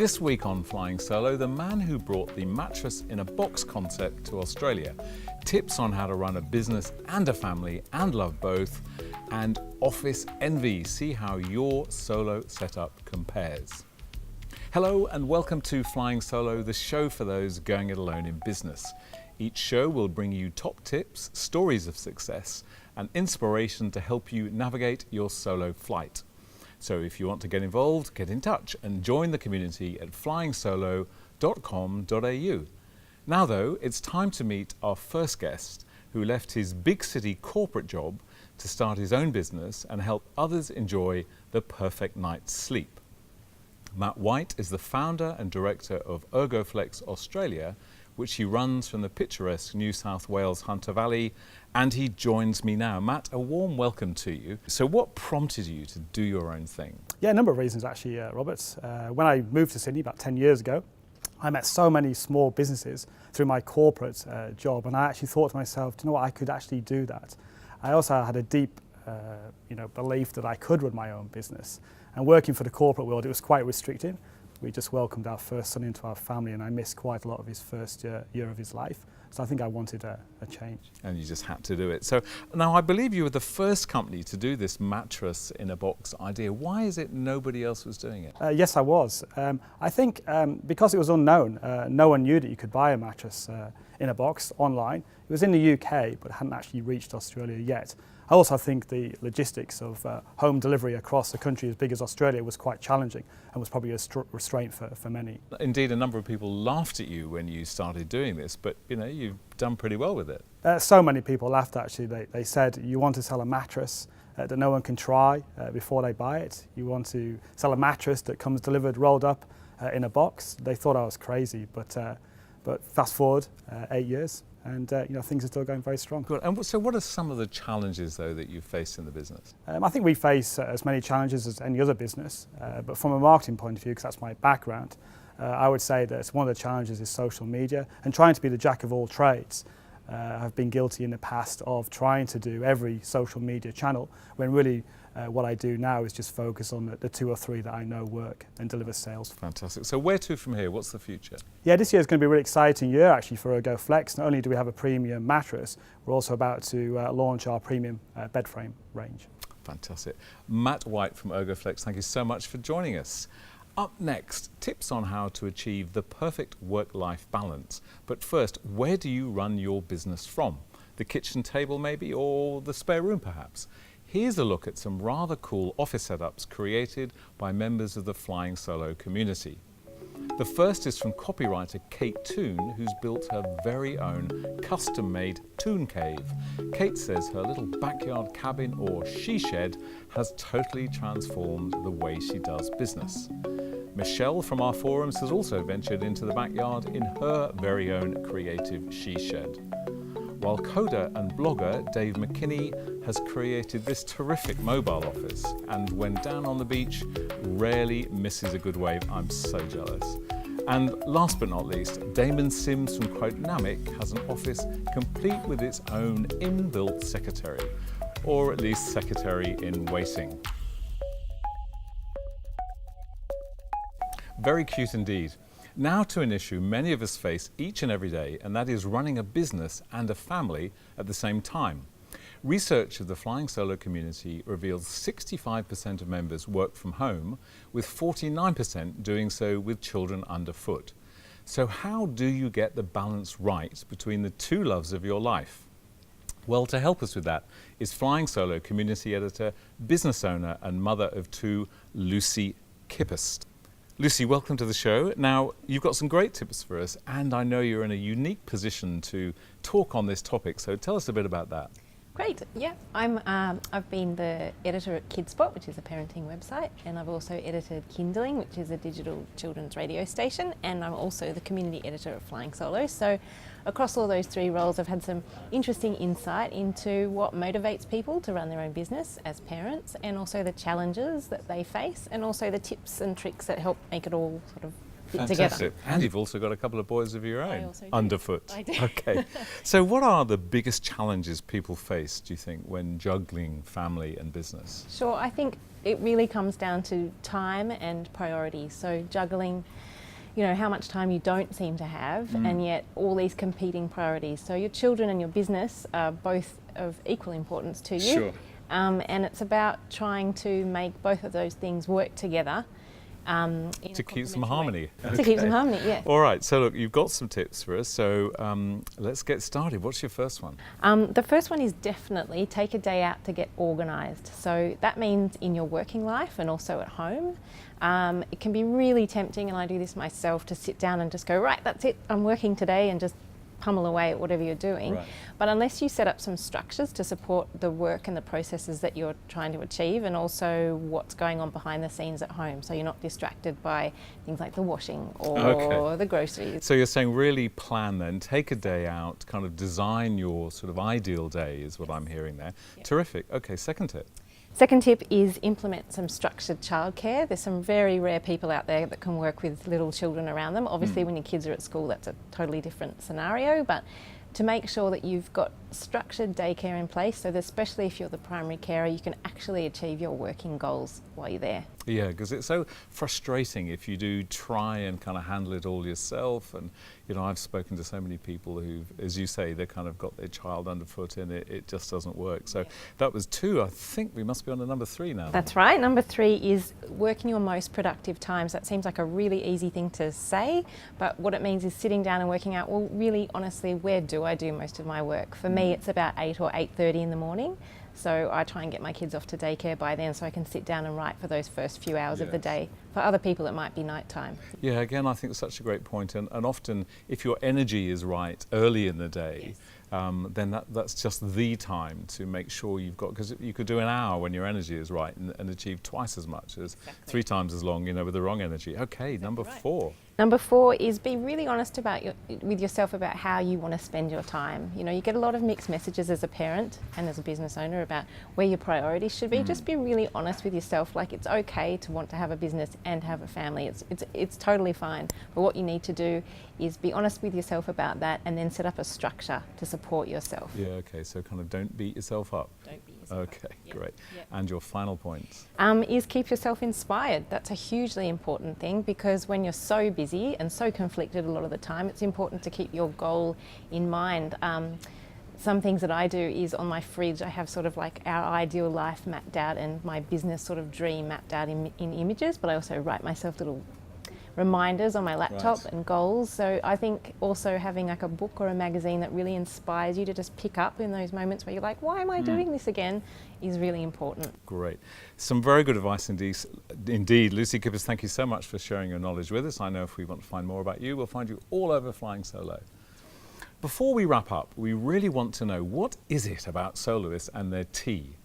This week on Flying Solo, the man who brought the mattress-in-a-box concept to Australia, tips on how to run a business and a family and love both, and office envy. See how your solo setup compares. Hello and welcome to Flying Solo, the show for those going it alone in business. Each show will bring you top tips, stories of success, and inspiration to help you navigate your solo flight. So if you want to get involved, get in touch and join the community at flyingsolo.com.au. Now though, it's time to meet our first guest who left his big city corporate job to start his own business and help others enjoy the perfect night's sleep. Matt White is the founder and director of Ergoflex Australia, which he runs from the picturesque New South Wales Hunter Valley, and he joins me now. Matt, a warm welcome to you. So what prompted you to do your own thing? Yeah, a number of reasons actually, Robert. When I moved to Sydney about 10 years ago, I met so many small businesses through my corporate job, and I actually thought to myself, do you know what, I could actually do that. I also had a deep belief that I could run my own business. And working for the corporate world, it was quite restrictive. We just welcomed our first son into our family, and I missed quite a lot of his first year of his life. So I think I wanted a change. And you just had to do it. So now I believe you were the first company to do this mattress-in-a-box idea. Why is it nobody else was doing it? Yes, I was. I think because it was unknown, no one knew that you could buy a mattress in a box online. It was in the UK, but hadn't actually reached Australia yet. I also think the logistics of home delivery across a country as big as Australia was quite challenging and was probably a restraint for many. Indeed, a number of people laughed at you when you started doing this, but you've done pretty well with it. So many people laughed actually. They said, you want to sell a mattress that no one can try before they buy it. You want to sell a mattress that comes delivered, rolled up in a box. They thought I was crazy, but fast forward 8 years. And things are still going very strong. Good. And so what are some of the challenges, though, that you've faced in the business? I think we face as many challenges as any other business, but from a marketing point of view, because that's my background, I would say that one of the challenges is social media, and trying to be the jack of all trades. I've been guilty in the past of trying to do every social media channel, when really what I do now is just focus on the 2 or 3 that I know work and deliver sales. Fantastic. So where to from here? What's the future? Yeah, this year is going to be a really exciting year actually for Ergoflex. Not only do we have a premium mattress, we're also about to launch our premium bed frame range. Fantastic. Matt White from Ergoflex, thank you so much for joining us. Up next, tips on how to achieve the perfect work-life balance. But first, where do you run your business from? The kitchen table maybe, or the spare room perhaps? Here's a look at some rather cool office setups created by members of the Flying Solo community. The first is from copywriter Kate Toon, who's built her very own custom-made Toon Cave. Kate says her little backyard cabin, or SheShed, has totally transformed the way she does business. Michelle from our forums has also ventured into the backyard in her very own creative SheShed. While coder and blogger Dave McKinney has created this terrific mobile office, and when down on the beach, rarely misses a good wave. I'm so jealous. And last but not least, Damon Sims from Quotenamic has an office complete with its own inbuilt secretary, or at least secretary in waiting. Very cute indeed. Now to an issue many of us face each and every day, and that is running a business and a family at the same time. Research of the Flying Solo community reveals 65% of members work from home, with 49% doing so with children underfoot. So how do you get the balance right between the 2 loves of your life? Well, to help us with that is Flying Solo community editor, business owner and mother of 2, Lucy Kippist. Lucy, welcome to the show. Now, you've got some great tips for us, and I know you're in a unique position to talk on this topic, so tell us a bit about that. Great, yeah. I've been the editor at KidSpot, which is a parenting website, and I've also edited Kindling, which is a digital children's radio station, and I'm also the community editor at Flying Solo. So across all those 3 roles, I've had some interesting insight into what motivates people to run their own business as parents, and also the challenges that they face, and also the tips and tricks that help make it all sort of fit together. Fantastic. And you've also got a couple of boys of your I own also do. underfoot. I do. Okay. So what are the biggest challenges people face, do you think, when juggling family and business? Sure, I think it really comes down to time and priorities. So juggling, how much time you don't seem to have, and yet all these competing priorities. So your children and your business are both of equal importance to you. Sure. And it's about trying to make both of those things work together. To keep some harmony. To keep some harmony, yeah. All right, so look, you've got some tips for us, so let's get started. What's your first one? The first one is definitely take a day out to get organised. So that means in your working life and also at home. It can be really tempting, and I do this myself, to sit down and just go, right, that's it, I'm working today, and just pummel away at whatever you're doing. Right. But unless you set up some structures to support the work and the processes that you're trying to achieve, and also what's going on behind the scenes at home, so you're not distracted by things like the washing or the groceries. So you're saying really plan then, take a day out, kind of design your sort of ideal day is what I'm hearing there. Yeah. Terrific. Okay, second tip. Second tip is implement some structured childcare. There's some very rare people out there that can work with little children around them. Obviously, when your kids are at school, that's a totally different scenario, but to make sure that you've got structured daycare in place, so that especially if you're the primary carer, you can actually achieve your working goals while you're there. Yeah, because it's so frustrating if you do try and kind of handle it all yourself. And, I've spoken to so many people who, as you say, they kind of got their child underfoot and it just doesn't work. So that was 2. I think we must be on to number 3 now. That's right. Number 3 is working your most productive times. That seems like a really easy thing to say, but what it means is sitting down and working out, well, really honestly, where do I do most of my work? For me, it's about 8 or 8:30 in the morning. So I try and get my kids off to daycare by then, so I can sit down and write for those first few hours of the day. For other people, it might be nighttime. Yeah, again, I think it's such a great point. And often, if your energy is right early in the day, then that's just the time to make sure you've got, because you could do an hour when your energy is right and achieve twice as much as 3 times as long, with the wrong energy. Okay, number 4. Number 4 is be really honest with yourself about how you want to spend your time. You get a lot of mixed messages as a parent and as a business owner about where your priorities should be. Just be really honest with yourself. Like, it's okay to want to have a business and have a family. It's totally fine. But what you need to do is be honest with yourself about that, and then set up a structure to support yourself. Yeah, okay, so kind of don't beat yourself up. Don't beat yourself up. Okay, great. And your final point? Is keep yourself inspired. That's a hugely important thing, because when you're so busy and so conflicted a lot of the time, it's important to keep your goal in mind. Some things that I do is on my fridge, I have sort of like our ideal life mapped out and my business sort of dream mapped out in images, but I also write myself little reminders on my laptop and goals. So I think also having like a book or a magazine that really inspires you to just pick up in those moments where you're like, why am I doing this again, is really important. Great. Some very good advice indeed. Lucy Kippers, thank you so much for sharing your knowledge with us. I know if we want to find more about you, we'll find you all over Flying Solo. Before we wrap up, we really want to know, what is it about soloists and their tea?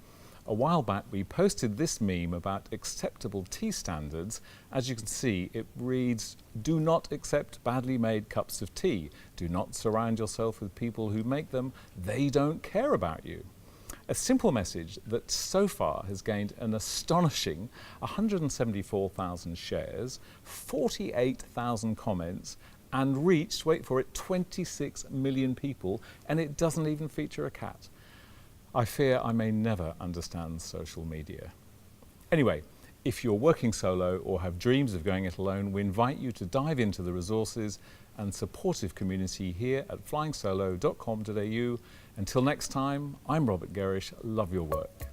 A while back, we posted this meme about acceptable tea standards. As you can see, it reads, "Do not accept badly made cups of tea. Do not surround yourself with people who make them. They don't care about you." A simple message that so far has gained an astonishing 174,000 shares, 48,000 comments, and reached, wait for it, 26 million people, and it doesn't even feature a cat. I fear I may never understand social media. Anyway, if you're working solo or have dreams of going it alone, we invite you to dive into the resources and supportive community here at flyingsolo.com.au. Until next time, I'm Robert Gerrish. Love your work.